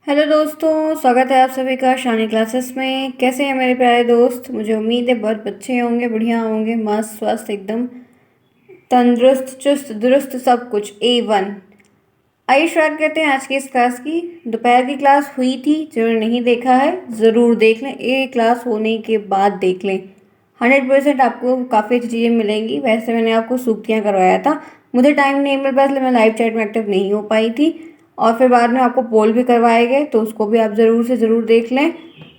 Hello दोस्तों, स्वागत है आप सभी का शानी क्लासेस में। कैसे हैं मेरे प्यारे दोस्त? मुझे उम्मीद है बहुत अच्छे होंगे, बढ़िया होंगे, मस्त स्वस्थ एकदम तंदुरुस्त चुस्त दुरुस्त सब कुछ A1। आइए स्टार्ट करते हैं आज की इस क्लास की। दोपहर की क्लास हुई थी, जिन्होंने नहीं देखा है ज़रूर देख लें, ये क्लास होने के बाद देख लें। 100% आपको काफ़ी अच्छी चीज़ें मिलेंगी। वैसे मैंने आपको सूक्तियाँ करवाया था, मुझे टाइम नहीं मिल पाया इसलिए मैं लाइव चैट में एक्टिव नहीं हो पाई थी। और फिर बाद में आपको पोल भी करवाए गए, तो उसको भी आप ज़रूर से ज़रूर देख लें।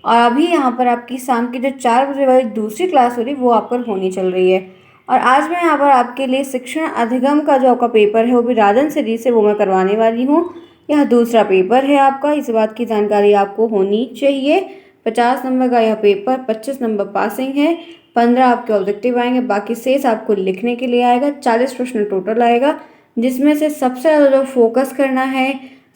और अभी यहाँ पर आपकी शाम की जो 4 बजे वाली दूसरी क्लास हो रही वो आप पर होनी चल रही है। और आज मैं यहाँ पर आपके लिए शिक्षण अधिगम का जो आपका पेपर है वो भी राजन सीरीज से वो मैं करवाने वाली हूँ। यह दूसरा पेपर है आपका, इस बात की जानकारी आपको होनी चाहिए। 50 नंबर का यह पेपर, 25 नंबर पासिंग है, 15 आपके ऑब्जेक्टिव आएंगे, बाकी शेष आपको लिखने के लिए आएगा। 40 प्रश्न टोटल आएगा, जिसमें से सबसे ज़्यादा जो फोकस करना है,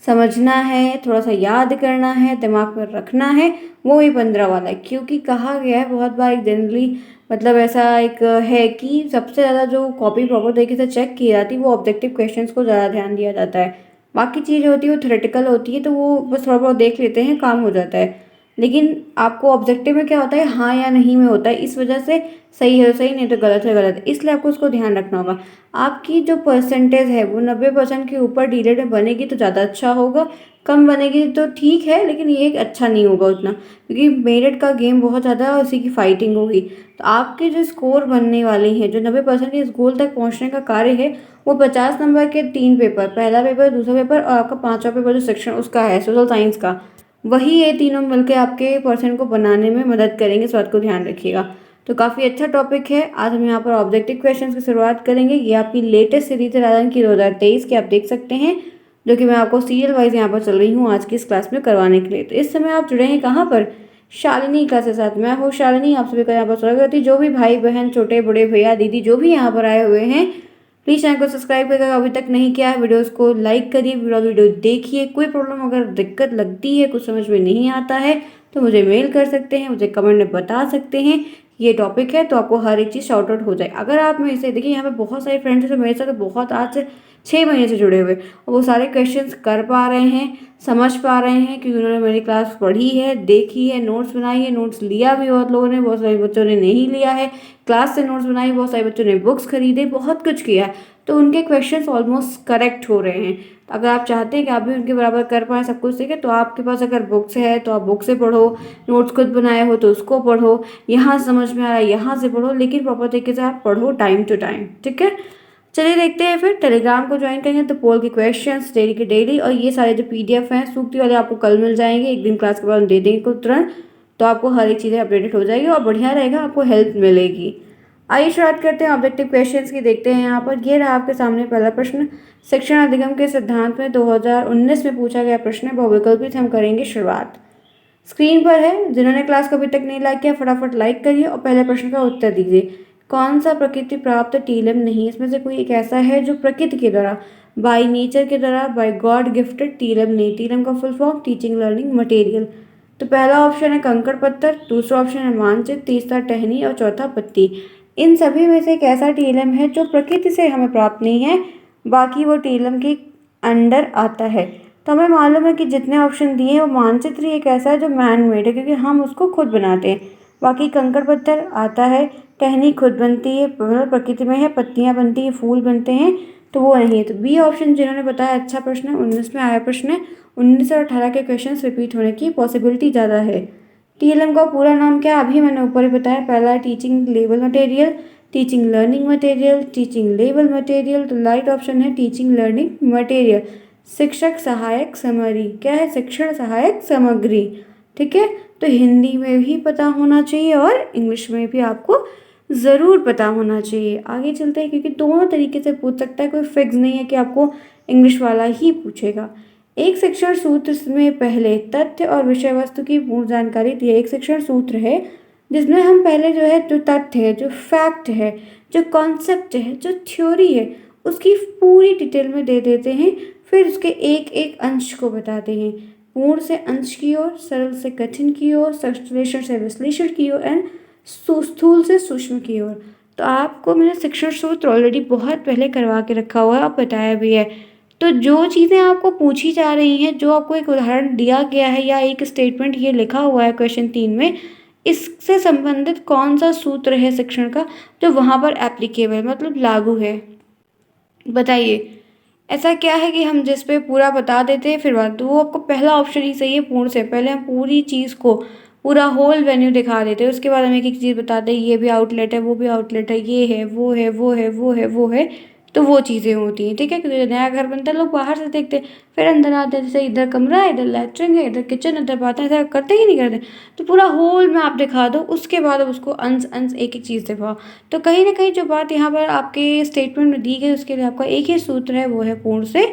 समझना है, थोड़ा सा याद करना है, दिमाग में रखना है, वो ही 15 वाला है। क्योंकि कहा गया है बहुत बार, एक जनरली मतलब ऐसा एक है कि सबसे ज़्यादा जो कॉपी प्रॉपर तरीके से चेक की जाती है वो ऑब्जेक्टिव क्वेश्चंस को ज़्यादा ध्यान दिया जाता है। बाकी चीज़ें होती है वो थ्योरेटिकल होती है, तो वो बस थोड़ा बहुत देख लेते हैं, काम हो जाता है। लेकिन आपको ऑब्जेक्टिव में क्या होता है, हाँ या नहीं में होता है। इस वजह से सही है तो सही, नहीं तो गलत है गलत है, इसलिए आपको उसको ध्यान रखना होगा। आपकी जो परसेंटेज है वो 90% के ऊपर डीलेट में बनेगी तो ज़्यादा अच्छा होगा, कम बनेगी तो ठीक है, लेकिन ये अच्छा नहीं होगा उतना, क्योंकि मेरिट का गेम बहुत ज़्यादा उसी की फाइटिंग होगी। तो आपके जो स्कोर बनने वाले हैं, जो 90% के इस गोल तक पहुंचने का कार्य है, वो 50 नंबर के 3 पेपर, पहला पेपर, दूसरा पेपर और आपका 5वां पेपर जो सेक्शन उसका है सोशल साइंस का, वही ये तीनों मिलकर आपके परसेंट को बनाने में मदद करेंगे। इस बात को ध्यान रखिएगा। तो काफ़ी अच्छा टॉपिक है। आज हम यहाँ पर ऑब्जेक्टिव क्वेश्चंस की शुरुआत करेंगे। ये आपकी लेटेस्ट सीरीज है राजन की 2023 की, आप देख सकते हैं, जो कि मैं आपको सीरियल वाइज यहाँ पर चल रही हूँ आज की इस क्लास में करवाने के लिए। तो इस समय आप जुड़े हैं कहाँ पर? शालिनी क्लास के साथ। मैं हूँ शालिनी, आप सभी का यहाँ पर स्वागत करती हूँ। जो भी भाई बहन, छोटे बड़े, भैया दीदी जो भी यहाँ पर आए हुए हैं, प्लीज़ चैनल को सब्सक्राइब करके अभी तक नहीं किया है, वीडियोस को लाइक करिए, वीडियो देखिए। कोई प्रॉब्लम अगर दिक्कत लगती है, कुछ समझ में नहीं आता है, तो मुझे मेल कर सकते हैं, मुझे कमेंट में बता सकते हैं। ये टॉपिक है तो आपको हर एक चीज़ शॉर्ट आउट हो जाए। अगर आप मेरे से देखिए, यहाँ पे बहुत सारे फ्रेंड्स हैं मेरे साथ, बहुत आज से 6 महीने से जुड़े हुए, और वो सारे क्वेश्चंस कर पा रहे हैं, समझ पा रहे हैं, क्योंकि उन्होंने मेरी क्लास पढ़ी है, देखी है, नोट्स बनाई है, नोट्स लिया भी बहुत लोगों ने, बहुत सारे बच्चों ने नहीं लिया है, क्लास से नोट्स बनाई, बहुत सारे बच्चों ने बुक्स खरीदे, बहुत कुछ किया है। तो उनके क्वेश्चंस ऑलमोस्ट करेक्ट हो रहे हैं। तो अगर आप चाहते हैं कि आप भी उनके बराबर कर पाएँ, सब कुछ सीखें, तो आपके पास अगर बुक्स है तो आप बुक से पढ़ो, नोट्स खुद बनाए हो तो उसको पढ़ो, यहाँ समझ में आ रहा है यहाँ से पढ़ो, लेकिन प्रॉपर तरीके से आप पढ़ो टाइम टू टाइम। ठीक है, चलिए देखते हैं। फिर टेलीग्राम को ज्वाइन करेंगे तो पोल के क्वेश्चंस डेली के डेली, और ये सारे जो PDF हैं सूक्ति वाले आपको कल मिल जाएंगे, एक दिन क्लास के बाद हम दे देंगे कुछ तुरंत। तो आपको हर एक चीज़ें अपडेटेड हो जाएगी और बढ़िया रहेगा, आपको हेल्प मिलेगी। आइए शुरुआत करते हैं ऑब्जेक्टिव क्वेश्चंस की। देखते हैं यहाँ पर, ये रहा आपके सामने पहला प्रश्न। शिक्षण अधिगम के सिद्धांत में 2019 में पूछा गया प्रश्न है, बहुविकल्पित हम करेंगे शुरुआत। स्क्रीन पर है, जिन्होंने क्लास को अभी तक नहीं लाइक किया फटाफट लाइक करिए और पहले प्रश्न का उत्तर दीजिए। कौन सा प्रकृति प्राप्त टीलम नहीं, इसमें से कोई एक ऐसा है जो प्रकृति के द्वारा, बाय नेचर के द्वारा, बाय गॉड गिफ्टेड टीलम नहीं। टीलम का full form teaching learning material. तो पहला ऑप्शन है कंकड़ पत्थर, दूसरा ऑप्शन है मानचित्र, तीसरा टहनी और चौथा पत्ती। इन सभी में से एक ऐसा टीलम है जो प्रकृति से हमें प्राप्त नहीं है, बाकी वो टीलम के अंडर आता है। तो हमें मालूम है कि जितने ऑप्शन दिए हैं वो मानचित्र ही एक ऐसा है जो मैन मेड है, क्योंकि हम उसको खुद बनाते हैं। बाकी कंकड़ पत्थर आता है, टहनी खुद बनती है, मतलब प्रकृति में है, पत्तियां बनती है, फूल बनते हैं, तो वो नहीं है। तो बी ऑप्शन जिन्होंने बताया अच्छा प्रश्न है, 19 में आया प्रश्न है, 19 और 18 के क्वेश्चन रिपीट होने की पॉसिबिलिटी ज़्यादा है। TLM का पूरा नाम क्या है अभी मैंने ऊपर ही बताया। पहला है teaching level material, teaching learning material, teaching level material. तो राइट ऑप्शन है टीचिंग लर्निंग मटेरियल। शिक्षक सहायक सामग्री क्या है? शिक्षण सहायक सामग्री। ठीक है, तो हिंदी में भी पता होना चाहिए और इंग्लिश में भी आपको ज़रूर पता होना चाहिए। आगे चलते हैं, क्योंकि दोनों तरीके से पूछ सकता है, कोई फिक्स नहीं है कि आपको इंग्लिश वाला ही पूछेगा। एक शिक्षण सूत्र में पहले तथ्य और विषय वस्तु की पूर्ण जानकारी दी है। एक शिक्षण सूत्र है जिसमें हम पहले जो है, जो तथ्य है, जो फैक्ट है, जो कॉन्सेप्ट है, जो थ्योरी है, उसकी पूरी डिटेल में दे देते हैं, फिर उसके एक एक अंश को बताते हैं, पूर्ण से अंश की ओर, सरल से कठिन की ओर, संश्लेषण से विश्लेषण की ओर एंड स्थूल से सूक्ष्म की ओर। तो आपको मैंने शिक्षण सूत्र ऑलरेडी बहुत पहले करवा के रखा हुआ है और बताया भी है। तो जो चीज़ें आपको पूछी जा रही हैं, जो आपको एक उदाहरण दिया गया है या एक स्टेटमेंट ये लिखा हुआ है क्वेश्चन 3 में, इससे संबंधित कौन-सा सूत्र है शिक्षण का जो वहाँ पर एप्लीकेबल मतलब लागू है? बताइए। ऐसा क्या है कि हम जिस पे पूरा बता देते हैं फिर बात, तो वो आपको पहला ऑप्शन ही सही है पूर्ण से। पहले हम पूरी चीज़ को पूरा होल वेन्यू दिखा देते हैं, उसके बाद हम एक-एक चीज़ बताते हैं, ये भी आउटलेट है, वो भी आउटलेट है, ये है, वो है, वो है, वो है, वो है, तो वो चीज़ें होती हैं, ठीक है? क्योंकि नया घर बनता है लोग बाहर से देखते हैं, फिर अंदर आते हैं, जैसे इधर कमरा है, इधर लैट्रिन है, इधर किचन, इधर बाथरूम, ऐसा करते ही नहीं करते? तो पूरा होल में आप दिखा दो, उसके बाद अब उसको अंश-अंश एक-एक चीज़ दिखाओ। तो कहीं न कहीं जो बात यहाँ पर आपके स्टेटमेंट में दी गई उसके लिए आपका एक ही सूत्र है, वो है पूर्ण से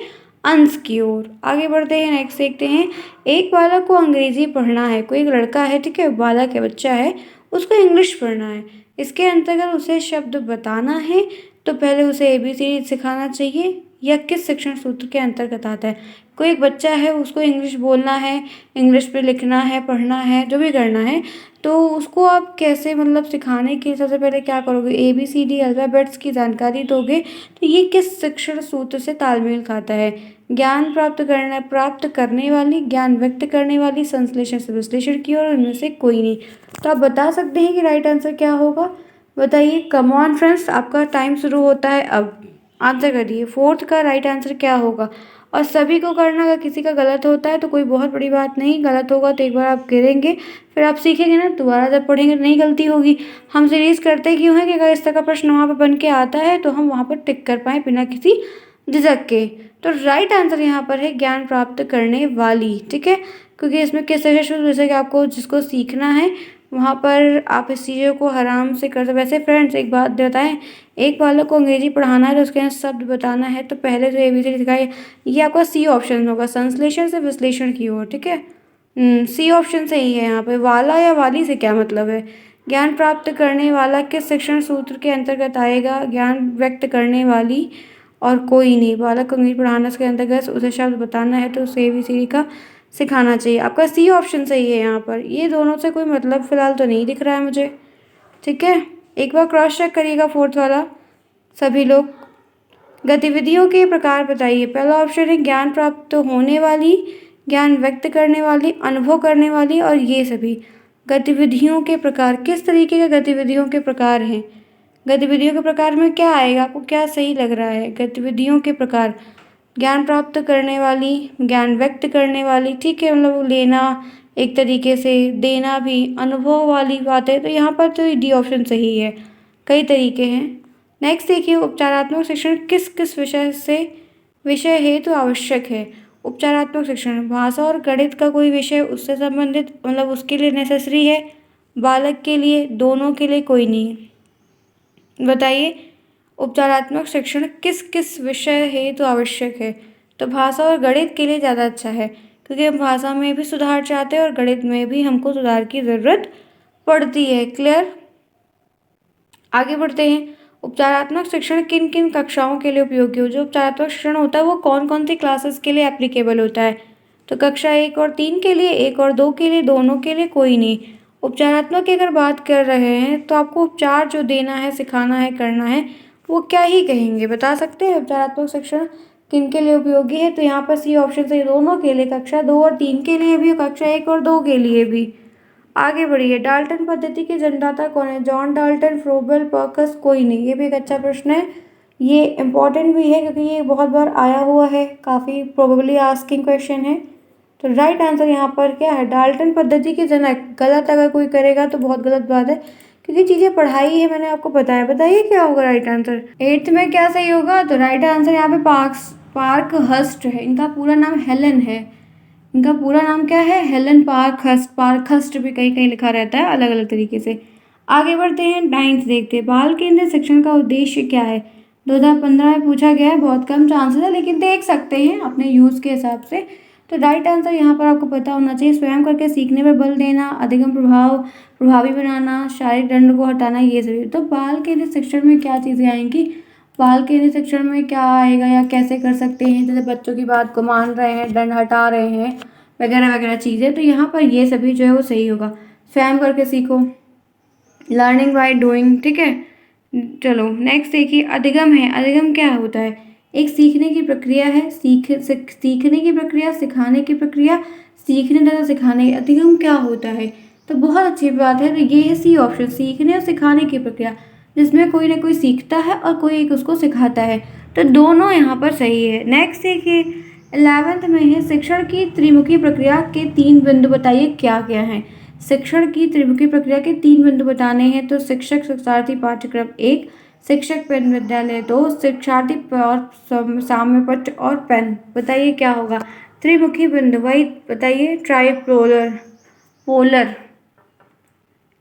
अंश की ओर। आगे बढ़ते हैं, नेक्स्ट देखते हैं। एक बालक को अंग्रेजी पढ़ना है, कोई एक लड़का है, ठीक है, बालक है, बच्चा है, उसको इंग्लिश पढ़ना है। इसके अंतर्गत उसे शब्द बताना है, तो पहले उसे एबीसीडी सिखाना चाहिए। यह किस शिक्षण सूत्र के अंतर्गत आता है? कोई एक बच्चा है, उसको इंग्लिश बोलना है, इंग्लिश पे लिखना है, पढ़ना है, जो भी करना है, तो उसको आप कैसे मतलब सिखाने के लिए सबसे पहले क्या करोगे? एबीसीडी अल्फ़ाबेट्स की जानकारी दोगे, तो ये किस शिक्षण सूत्र से तालमेल खाता है? ज्ञान प्राप्त करने वाली, ज्ञान व्यक्त करने वाली, संश्लेषण से विश्लेषण की ओर, इनमें से कोई नहीं। तो आप बता सकते हैं कि राइट आंसर क्या होगा? बताइए। कम ऑन फ्रेंड्स, आपका टाइम शुरू होता है अब। आंसर करिए, 4th का राइट आंसर क्या होगा? और सभी को करना, अगर किसी का गलत होता है तो कोई बहुत बड़ी बात नहीं, गलत होगा तो एक बार आप गिरेंगे, फिर आप सीखेंगे ना, दोबारा जब पढ़ेंगे तो नहीं गलती होगी। हम सीरीज़ करते क्यों हैं कि अगर इस तरह का प्रश्न वहाँ पर बन के आता है तो हम वहाँ पर टिक कर पाएँ बिना किसी झिझक के। तो राइट आंसर यहाँ पर है ज्ञान प्राप्त करने वाली, ठीक है? क्योंकि इसमें किस तरह से जैसे कि आपको जिसको सीखना है वहाँ पर आप इस चीज़ों को आराम से कर सकते। वैसे फ्रेंड्स एक बात बताएं, एक बालक को अंग्रेजी पढ़ाना है तो उसके यहाँ शब्द बताना है, तो पहले तो एबीसीडी सिखाइए। ये आपका सी ऑप्शन होगा, संश्लेषण से विश्लेषण की ओर, ठीक है? सी ऑप्शन सही है। यहाँ पे वाला या वाली से क्या मतलब है? ज्ञान प्राप्त करने वाला किस शिक्षण सूत्र के अंतर्गत आएगा? ज्ञान व्यक्त करने वाली और कोई नहीं। बालक को अंग्रेजी पढ़ाना के अंतर्गत उसे शब्द बताना है तो उसे एबीसीडी का सिखाना चाहिए। आपका सी ऑप्शन सही है यहाँ पर। ये दोनों से कोई मतलब फ़िलहाल तो नहीं दिख रहा है मुझे, ठीक है? एक बार क्रॉस चेक करिएगा 4th वाला सभी लोग। गतिविधियों के प्रकार बताइए। पहला ऑप्शन है ज्ञान प्राप्त होने वाली, ज्ञान व्यक्त करने वाली, अनुभव करने वाली और ये सभी। गतिविधियों के प्रकार, किस तरीके के गतिविधियों के प्रकार हैं? गतिविधियों के प्रकार में क्या आएगा? आपको क्या सही लग रहा है? गतिविधियों के प्रकार, ज्ञान प्राप्त करने वाली, ज्ञान व्यक्त करने वाली, ठीक है, मतलब लेना एक तरीके से, देना भी, अनुभव वाली बात है, तो यहाँ पर तो डी ऑप्शन सही है। कई तरीके हैं। नेक्स्ट देखिए, उपचारात्मक शिक्षण किस किस विषय हेतु आवश्यक है? उपचारात्मक शिक्षण भाषा और गणित का कोई विषय उससे संबंधित मतलब उसके लिए नेसेसरी है, बालक के लिए, दोनों के लिए, कोई नहीं। बताइए, उपचारात्मक शिक्षण किस किस विषय हेतु आवश्यक है? तो भाषा और गणित के लिए ज़्यादा अच्छा है, क्योंकि हम भाषा में भी सुधार चाहते हैं और गणित में भी हमको सुधार की ज़रूरत पड़ती है। क्लियर? आगे बढ़ते हैं। उपचारात्मक शिक्षण किन किन कक्षाओं के लिए उपयोगी हो? जो उपचारात्मक शिक्षण होता है वो कौन कौन सी क्लासेस के लिए एप्लीकेबल होता है? तो कक्षा 1 और 3 के लिए, 1 और 2 के लिए, दोनों के लिए, कोई नहीं। उपचारात्मक की अगर बात कर रहे हैं तो आपको उपचार जो देना है, सिखाना है, करना है, वो क्या ही कहेंगे? बता सकते हैं उपचारात्मक शिक्षण किन के लिए उपयोगी है? तो यहाँ पर सी ऑप्शन से दोनों के लिए, कक्षा 2 और 3 के लिए भी, कक्षा 1 और 2 के लिए भी। आगे बढ़िए। डाल्टन पद्धति के जन्मदाता कौन है? जॉन डाल्टन, फ्रोबेल, पर्कस, कोई नहीं। ये भी एक अच्छा प्रश्न है, ये इम्पॉर्टेंट भी है क्योंकि ये बहुत बार आया हुआ है, काफ़ी प्रोबेबली आस्किंग क्वेश्चन है। तो राइट आंसर यहाँ पर क्या है? डाल्टन पद्धति के जनक। गलत अगर कोई करेगा तो बहुत गलत बात है, क्योंकि चीज़ें पढ़ाई है, मैंने आपको बताया। बताइए क्या होगा राइट आंसर? 8th में क्या सही होगा? तो राइट आंसर यहाँ पे पार्क हस्ट है। इनका पूरा नाम हेलन है। इनका पूरा नाम क्या है? Helen Parkhurst. पार्कहर्स्ट भी कहीं कहीं लिखा रहता है अलग अलग तरीके से। आगे बढ़ते हैं, 9th देखते हैं। बाल केंद्रित शिक्षण का उद्देश्य क्या है? 2015 में पूछा गया है, बहुत कम चांसेस है, लेकिन देख सकते हैं अपने यूज़ के हिसाब से। तो राइट आंसर यहाँ पर आपको पता होना चाहिए। स्वयं करके सीखने पर बल देना, अधिगम प्रभावी बनाना, शारीरिक दंड को हटाना, ये सभी। तो बाल केंद्रित शिक्षण में क्या चीज़ें आएंगी? बाल केंद्रित शिक्षण में क्या आएगा या कैसे कर सकते हैं? जैसे बच्चों की बात को मान रहे हैं, दंड हटा रहे हैं, वगैरह वगैरह चीज़ें। तो यहाँ पर ये सभी जो है वो सही होगा। स्वयं करके सीखो, लर्निंग बाय डूइंग, ठीक है। चलो नेक्स्ट देखिए, अधिगम है। अधिगम क्या होता है? एक सीखने की प्रक्रिया है, सीखने की प्रक्रिया, सिखाने की प्रक्रिया, सीखने तथा सिखाने के अधिगम क्या होता है? तो बहुत अच्छी बात है, तो ये है सी ऑप्शन, सीखने और सिखाने की प्रक्रिया, जिसमें कोई ना कोई सीखता है और कोई एक उसको सिखाता है। तो दोनों यहाँ पर सही है। नेक्स्ट देखिए 11th में है शिक्षण की त्रिमुखी प्रक्रिया के 3 बिंदु बताइए क्या क्या हैं। शिक्षण की त्रिमुखी प्रक्रिया के 3 बिंदु बताने हैं। तो शिक्षक शिक्षार्थी पाठ्यक्रम 1, शिक्षक पेन विद्यालय 2, शिक्षार्थी और साम्य पत्र और पेन। बताइए क्या होगा त्रिमुखी बिंदु, वही बताइए ट्राइपोलर पोलर।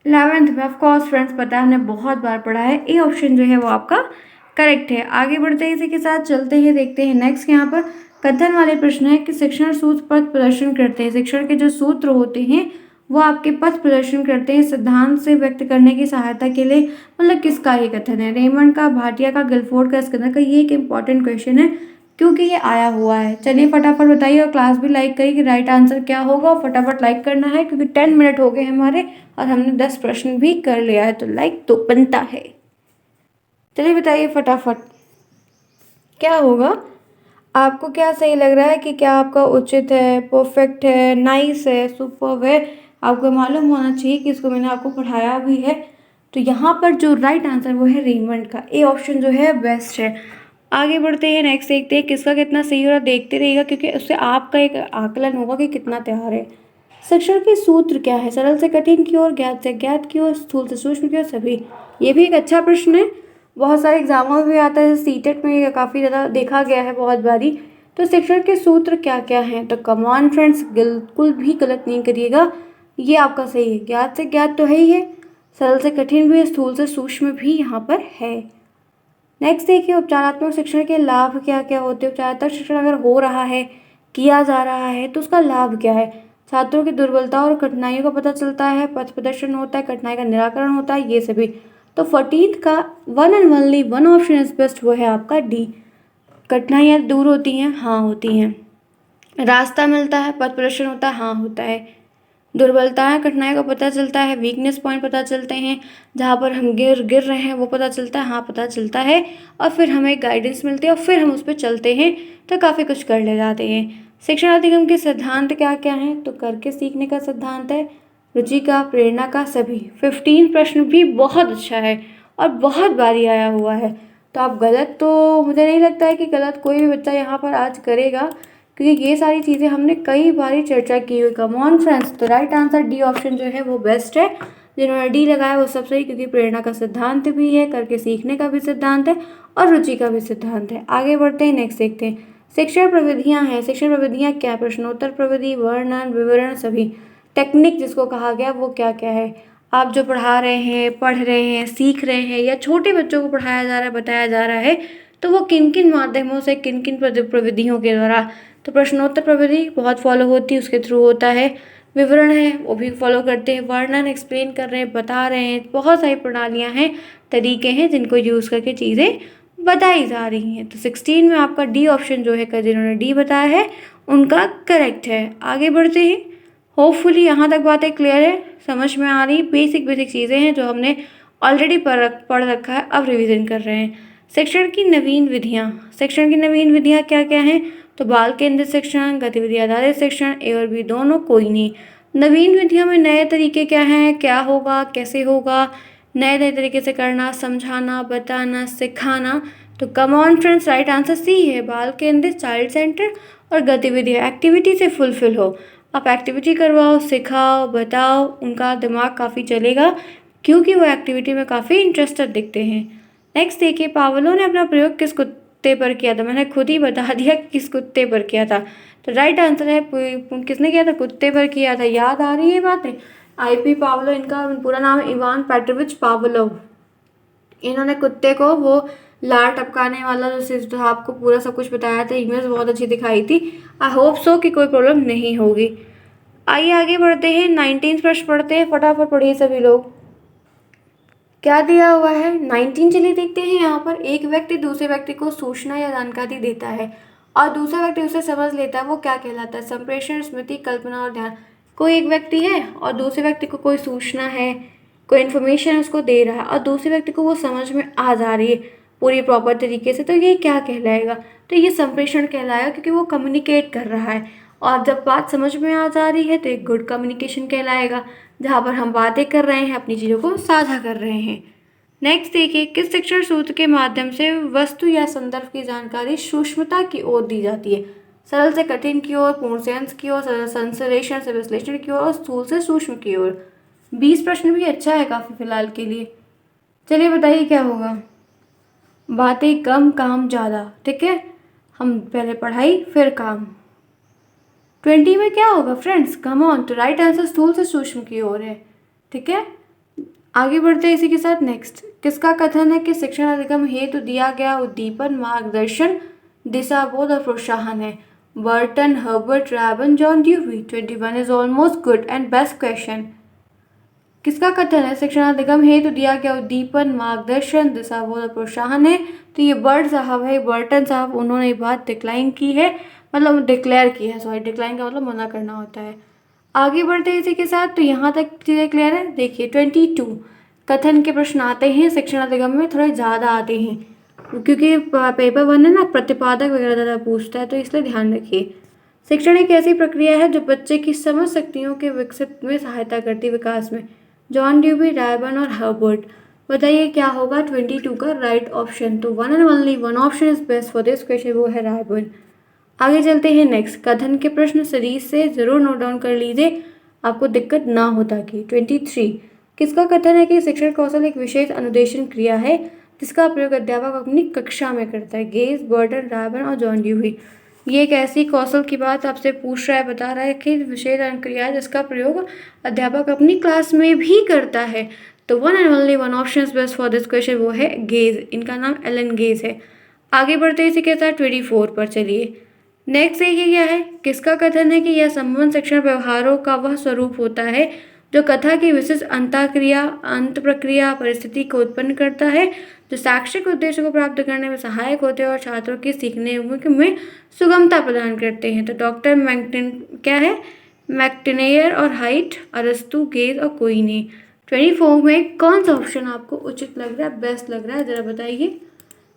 11th में ऑफ कोर्स फ्रेंड्स पता है, हमने बहुत बार पढ़ा है। ए ऑप्शन जो है वो आपका करेक्ट है। आगे बढ़ते हैं, इसी के साथ चलते हैं, देखते हैं नेक्स्ट यहाँ पर कथन वाले प्रश्न है कि शिक्षण सूत्र पथ प्रदर्शन करते हैं। शिक्षण के जो सूत्र होते हैं वो आपके पथ प्रदर्शन करते हैं सिद्धांत से व्यक्त करने की सहायता के लिए। मतलब किसका ये कथन है? रेमंड का, भाटिया का, गिलफोर्ड का, स्किनर का। ये एक इंपॉर्टेंट क्वेश्चन है क्योंकि ये आया हुआ है। चलिए फटाफट बताइए और क्लास भी लाइक करिए कि राइट आंसर क्या होगा, और फटाफट लाइक करना है क्योंकि 10 मिनट हो गए हमारे और हमने 10 प्रश्न भी कर लिया है, तो लाइक तो बनता है। चलिए बताइए फटाफट क्या होगा। आपको क्या सही लग रहा है कि क्या आपका उचित है, परफेक्ट है, नाइस है, सुपर्ब है? आपको मालूम होना चाहिए कि इसको मैंने आपको पढ़ाया भी है। तो यहाँ पर जो राइट आंसर वो है रेमंड का। ए ऑप्शन जो है बेस्ट है। आगे बढ़ते हैं, नेक्स्ट देखते हैं किसका कितना सही हो रहा, देखते रहिएगा क्योंकि उससे आपका एक आकलन होगा कि कितना तैयार है। शिक्षण के सूत्र क्या है? सरल से कठिन की ओर, ज्ञात से ज्ञात की ओर, स्थूल से सूक्ष्म की ओर, सभी। ये भी एक अच्छा प्रश्न है, बहुत सारे एग्जामों में भी आता है, सीटेट में काफ़ी ज़्यादा देखा गया है बहुत बारी। तो शिक्षण के सूत्र क्या क्या हैं? तो कमॉन फ्रेंड्स, बिल्कुल भी गलत नहीं करिएगा, ये आपका सही है। ज्ञात से ज्ञात तो है ही है, सरल से कठिन भी है, स्थूल से सूक्ष्म भी यहाँ पर है। नेक्स्ट देखिए उपचारात्मक शिक्षण के लाभ क्या क्या होते हैं। उपचारात्मक शिक्षण अगर हो रहा है, किया जा रहा है, तो उसका लाभ क्या है? छात्रों की दुर्बलता और कठिनाइयों का पता चलता है, पथ प्रदर्शन होता है, कठिनाई का निराकरण होता है, ये सभी। तो 14th का one and only one option is best, वो है आपका डी। कठिनाइयाँ दूर होती हैं, हाँ होती हैं। रास्ता मिलता है, पथ प्रदर्शन होता है, हाँ होता है। दुर्बलताएं, कठिनाई का पता चलता है, वीकनेस पॉइंट पता चलते हैं, जहाँ पर हम गिर गिर रहे हैं वो पता चलता है, हाँ पता चलता है। और फिर हमें गाइडेंस मिलती है और फिर हम उस पर चलते हैं तो काफ़ी कुछ कर ले जाते हैं। शिक्षण अधिगम के सिद्धांत क्या क्या हैं? तो करके सीखने का सिद्धांत है, रुचि का, प्रेरणा का, सभी। 15 प्रश्न भी बहुत अच्छा है और बहुत बारी आया हुआ है। तो आप गलत, तो मुझे नहीं लगता है कि गलत कोई भी बच्चा यहाँ पर आज करेगा क्योंकि ये सारी चीज़ें हमने कई बारी चर्चा की हुई। कम ऑन फ्रेंड्स, तो राइट आंसर डी ऑप्शन जो है वो बेस्ट है। जिन्होंने डी लगाया वो सब सही, क्योंकि प्रेरणा का सिद्धांत भी है, करके सीखने का भी सिद्धांत है और रुचि का भी सिद्धांत है। आगे बढ़ते हैं, नेक्स्ट देखते हैं। शिक्षण प्रविधियाँ हैं। शिक्षण प्रविधियाँ क्या? प्रश्नोत्तर प्रविधि, वर्णन, विवरण, सभी। टेक्निक जिसको कहा गया वो क्या क्या है? आप जो पढ़ा रहे हैं, पढ़ रहे हैं, सीख रहे हैं, या छोटे बच्चों को पढ़ाया जा रहा है, बताया जा रहा है, तो वो किन किन माध्यमों से, किन किन प्रविधियों के द्वारा? तो प्रश्नोत्तर प्रविधि बहुत फॉलो होती है, उसके थ्रू होता है। विवरण है वो भी फॉलो करते हैं। वर्णन, एक्सप्लेन कर रहे हैं, बता रहे हैं। बहुत सारी प्रणालियाँ हैं, तरीके हैं जिनको यूज़ करके चीज़ें बताई जा रही हैं। तो 16 में आपका डी ऑप्शन जो है, जिन्होंने डी बताया है उनका करेक्ट है। आगे बढ़ते हैं। होपफुली यहाँ तक बातें क्लियर है, समझ में आ रही। बेसिक बेसिक चीज़ें हैं जो हमने ऑलरेडी पढ़ रखा है, अब रिवीजन कर रहे हैं। शिक्षण की नवीन विधियाँ। शिक्षण की नवीन विधियाँ क्या क्या हैं? तो बाल केंद्रित शिक्षण, गतिविधि आधारित शिक्षण, ए और बी दोनों, कोई नहीं। नवीन विधियों में नए तरीके क्या हैं, क्या होगा, कैसे होगा, नए नए तरीके से करना, समझाना, बताना, सिखाना। तो come on friends, right answer C है, बाल केंद्रित, चाइल्ड सेंटर और गतिविधि, एक्टिविटी से फुलफिल हो। आप एक्टिविटी करवाओ, सिखाओ, बताओ, उनका दिमाग काफ़ी चलेगा क्योंकि वो एक्टिविटी में काफ़ी इंटरेस्टेड दिखते हैं। नेक्स्ट देखिए, पावलो ने अपना प्रयोग किस कुत्ते पर किया था? मैंने खुद ही बता दिया किस कुत्ते पर किया था। तो राइट आंसर है, किसने किया था? कुत्ते पर किया था। याद आ रही है बातें? IP पावलो, इनका पूरा नाम है इवान पेट्रोविच पावलोव। इन्होंने कुत्ते को वो लार टपकाने वाला जो आपको पूरा सब कुछ बताया था, इमेज बहुत अच्छी दिखाई थी। आई होप सो कि कोई प्रॉब्लम नहीं होगी। आइए आगे बढ़ते हैं, 19 प्रश्न पढ़ते हैं, फटाफट पढ़िए सभी लोग। क्या दिया हुआ है 19? चलिए देखते हैं। यहाँ पर एक व्यक्ति दूसरे व्यक्ति को सूचना या जानकारी देता है और दूसरा व्यक्ति उसे समझ लेता है, वो क्या कहलाता है? संप्रेषण, स्मृति, कल्पना और ध्यान। कोई एक व्यक्ति है और दूसरे व्यक्ति को कोई सूचना है, कोई इन्फॉर्मेशन उसको दे रहा है और दूसरे व्यक्ति को वो समझ में आ जा रही है पूरी प्रॉपर तरीके से, तो ये क्या कहलाएगा? तो ये संप्रेषण कहलाएगा, क्योंकि वो कम्युनिकेट कर रहा है। और जब बात समझ में आ जा रही है तो एक गुड कम्युनिकेशन कहलाएगा, जहाँ पर हम बातें कर रहे हैं, अपनी चीज़ों को साझा कर रहे हैं। नेक्स्ट देखिए, किस शिक्षण सूत्र के माध्यम से वस्तु या संदर्भ की जानकारी सूक्ष्मता की ओर दी जाती है? सरल से कठिन की ओर, पूर्ण से अंश की ओर, संश्लेषण से विश्लेषण की ओर और स्थूल से सूक्ष्म की ओर। 20 प्रश्न भी अच्छा है काफ़ी फिलहाल के लिए। चलिए बताइए क्या होगा। बातें कम, काम ज़्यादा। ठीक है, हम पहले पढ़ाई फिर काम। 20 में क्या होगा फ्रेंड्स? Come on. तो राइट आंसर स्थूल से सूक्ष्म की ओर है। ठीक है, आगे बढ़ते हैं इसी के साथ। नेक्स्ट, किसका कथन है कि शिक्षण अधिगम हेतु दिया गया उद्दीपन मार्गदर्शन दिशाबोध और प्रोत्साहन है? Burton, Herbert, Ryburn, John Dewey. 21 is almost good and best question. किसका कथन है शिक्षण अधिगम हेतु दिया गया उद्दीपन मार्गदर्शन दिशाबोध और प्रोत्साहन है? तो ये बर्ट साहब है, बर्टन साहब, उन्होंने ये बात डिक्लाइन की है, मतलब डिक्लेयर की है। सॉरी, डिक्लाइन का मतलब मना करना होता है। आगे बढ़ते हैं इसी के साथ। तो यहाँ तक चीज़ें क्लियर है। देखिए 22 कथन के प्रश्न आते हैं शिक्षण अधिगम में, थोड़े ज़्यादा आते हैं, क्योंकि पेपर 1 है ना, प्रतिपादक वगैरह ज़्यादा पूछता है, तो इसलिए ध्यान रखिए। शिक्षण एक ऐसी प्रक्रिया है जो बच्चे की समझ शक्तियों के विकसित में सहायता करती है विकास में। जॉन ड्यूवी, रायबर्न और हर्बर्ट। बताइए क्या होगा 22 का राइट ऑप्शन? तो one and only one option is best for this question, वो है रायबर्न। आगे चलते हैं नेक्स्ट। कथन के प्रश्न सीरीज से जरूर नोट डाउन कर लीजिए, आपको दिक्कत ना हो ताकि। 23 किसका कथन है कि शिक्षण कौशल एक विशेष अनुदेशन क्रिया है जिसका प्रयोग अध्यापक अपनी कक्षा में करता है? गेज, बर्टन, रायबर्न और जॉन ड्यूवी। ये एक ऐसी कौशल की बात आपसे पूछ रहा है, बता रहा है कि विशेष अनुक्रिया है जिसका प्रयोग अध्यापक अपनी क्लास में भी करता है। तो one and only one option is best for this question, वो है गेज। इनका नाम एलन गेज है। आगे बढ़ते इसी के साथ 24 पर चलिए। नेक्स्ट देखिए क्या है। किसका कथन है कि यह संबंध शिक्षण व्यवहारों का वह स्वरूप होता है जो कथा की विशिष्ट अंतःक्रिया, अंत प्रक्रिया, परिस्थिति को उत्पन्न करता है, जो शैक्षिक उद्देश्य को प्राप्त करने में सहायक होते हैं और छात्रों के सीखने में सुगमता प्रदान करते हैं? तो डॉक्टर क्या है, मैक्टिनेयर और हाइट, अरस्तु, गेज और कोई नहीं। 24 में कौन सा ऑप्शन आपको उचित लग रहा है, बेस्ट लग रहा है, जरा बताइए।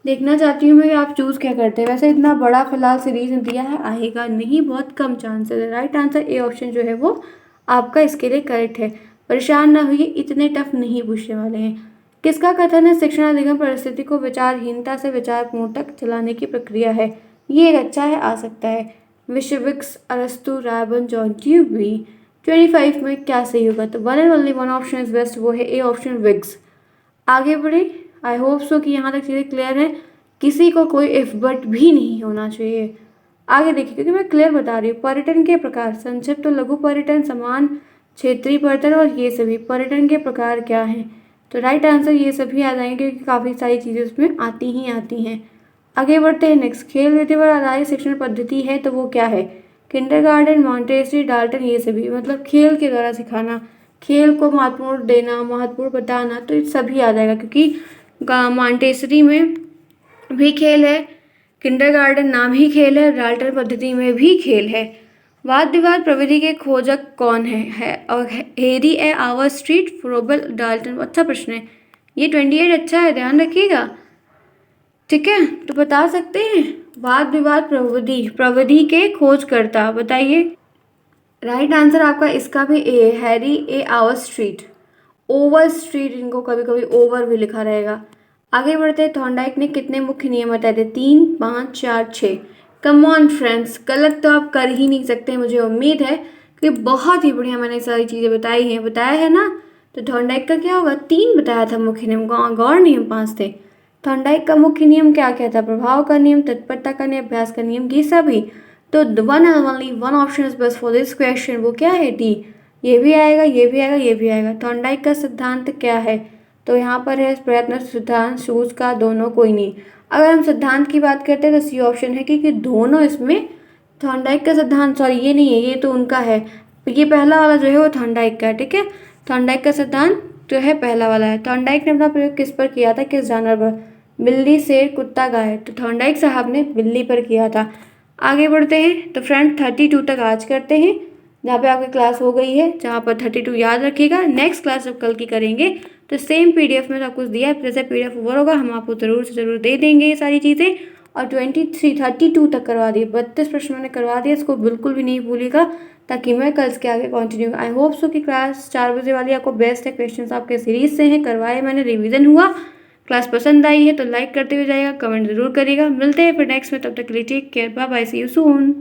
देखना चाहती हूँ मैं कि आप चूज़ क्या करते हैं। वैसे इतना बड़ा फिलहाल सीरीज में दिया है, आएगा नहीं, बहुत कम चांसेस है। राइट आंसर ए ऑप्शन जो है वो आपका इसके लिए करेक्ट है। परेशान ना होइए, इतने टफ नहीं पूछने वाले हैं। किसका कथन है शिक्षण अधिगम परिस्थिति को विचारहीनता से विचारपूर्ण तक चलाने की प्रक्रिया है? ये एक अच्छा है, आ सकता है। विश्वविक्स, अरस्तु, रायबर्न, जॉन ड्यूवी। 25 में क्या सही होगा? तो one and only one option is best, वो है ए ऑप्शन, विक्स। आगे बढ़े। आई होप सो कि यहाँ तक चीज़ें क्लियर है, किसी को कोई इफ बट भी नहीं होना चाहिए। आगे देखिए, क्योंकि मैं क्लियर बता रही हूँ। पर्यटन के प्रकार संक्षिप्त, तो लघु पर्यटन, समान क्षेत्रीय पर्यटन और ये सभी पर्यटन के प्रकार क्या हैं? तो राइट आंसर ये सभी आ जाएंगे, क्योंकि काफ़ी सारी चीज़ें उसमें आती ही आती हैं। आगे बढ़ते हैं नेक्स्ट। खेल रीति पर आधारित शिक्षण पद्धति है तो वो क्या है? किंडरगार्टन, मॉन्टेसरी, डाल्टन, ये सभी, मतलब खेल के द्वारा सिखाना, खेल को महत्वपूर्ण देना, महत्वपूर्ण बताना, तो ये सभी आ जाएगा, क्योंकि मॉन्टेसरी में भी खेल है, किंडरगार्टन नाम ही खेल है, डाल्टन पद्धति में भी खेल है। वाद विवाद प्रविधि के खोजक कौन है और हेरी ए आवर स्ट्रीट, फ्रोबल, डाल्टन। अच्छा प्रश्न है ये। 28 अच्छा है, ध्यान रखिएगा। ठीक है, तो बता सकते हैं वाद विवाद प्रविधि के खोजकर्ता, बताइए। राइट आंसर आपका इसका भी A, Harry A Overstreet. Overstreet, इनको कभी कभी ओवर भी लिखा रहेगा। आगे बढ़ते हैं। थॉर्नडाइक ने कितने मुख्य नियम बताए थे? 3, 5, 4, 6। कम ऑन फ्रेंड्स, गलत तो आप कर ही नहीं सकते, मुझे उम्मीद है कि बहुत ही बढ़िया मैंने सारी चीज़ें बताया है ना। तो थॉर्नडाइक का क्या होगा? 3 बताया था मुख्य नियम, गौर नियम 5 थे। थॉर्नडाइक का मुख्य नियम क्या क्या था? प्रभाव का नियम, तत्परता का नियम, अभ्यास का नियम, ये सभी। तो one and only one option is best for this question, वो क्या है? डी। ये भी आएगा, ये भी आएगा, ये भी आएगा। थॉर्नडाइक का सिद्धांत क्या है? तो यहाँ पर है प्रयत्न सिद्धांत, सूज का, दोनों, कोई नहीं। अगर हम सिद्धांत की बात करते हैं तो सी ऑप्शन है, क्योंकि दोनों इसमें थॉर्नडाइक का सिद्धांत, सॉरी ये नहीं है, ये तो उनका है। ये पहला वाला जो है वो थॉर्नडाइक का है। ठीक है, थॉर्नडाइक का सिद्धांत जो है पहला वाला है। थॉर्नडाइक ने अपना प्रयोग किस पर किया था, किस जानवर पर? बिल्ली, शेर, कुत्ता, गाय। तो थॉर्नडाइक साहब ने बिल्ली पर किया था। आगे बढ़ते हैं। तो फ्रेंड 32 तक आज करते हैं, जहाँ पे आपकी क्लास हो गई है, जहाँ पर 32 याद रखिएगा। नेक्स्ट क्लास जब कल की करेंगे तो सेम PDF में सब कुछ दिया है, जैसे PDF ओवर होगा हम आपको ज़रूर से ज़रूर दे देंगे ये सारी चीज़ें। और 32 तक करवा दिए, 32 प्रश्न मैंने करवा दिए, इसको बिल्कुल भी नहीं भूलिएगा ताकि मैं कल के आगे कंटिन्यू। आई होप सो कि क्लास 4 बजे वाली आपको बेस्ट है, क्वेश्चंस आपके सीरीज से हैं, करवाए मैंने, रिवीजन हुआ। क्लास पसंद आई है तो लाइक करते हुए जाइएगा, कमेंट जरूर करिएगा। मिलते हैं फिर नेक्स्ट में, तब तक के लिए take care, bye bye, see you soon.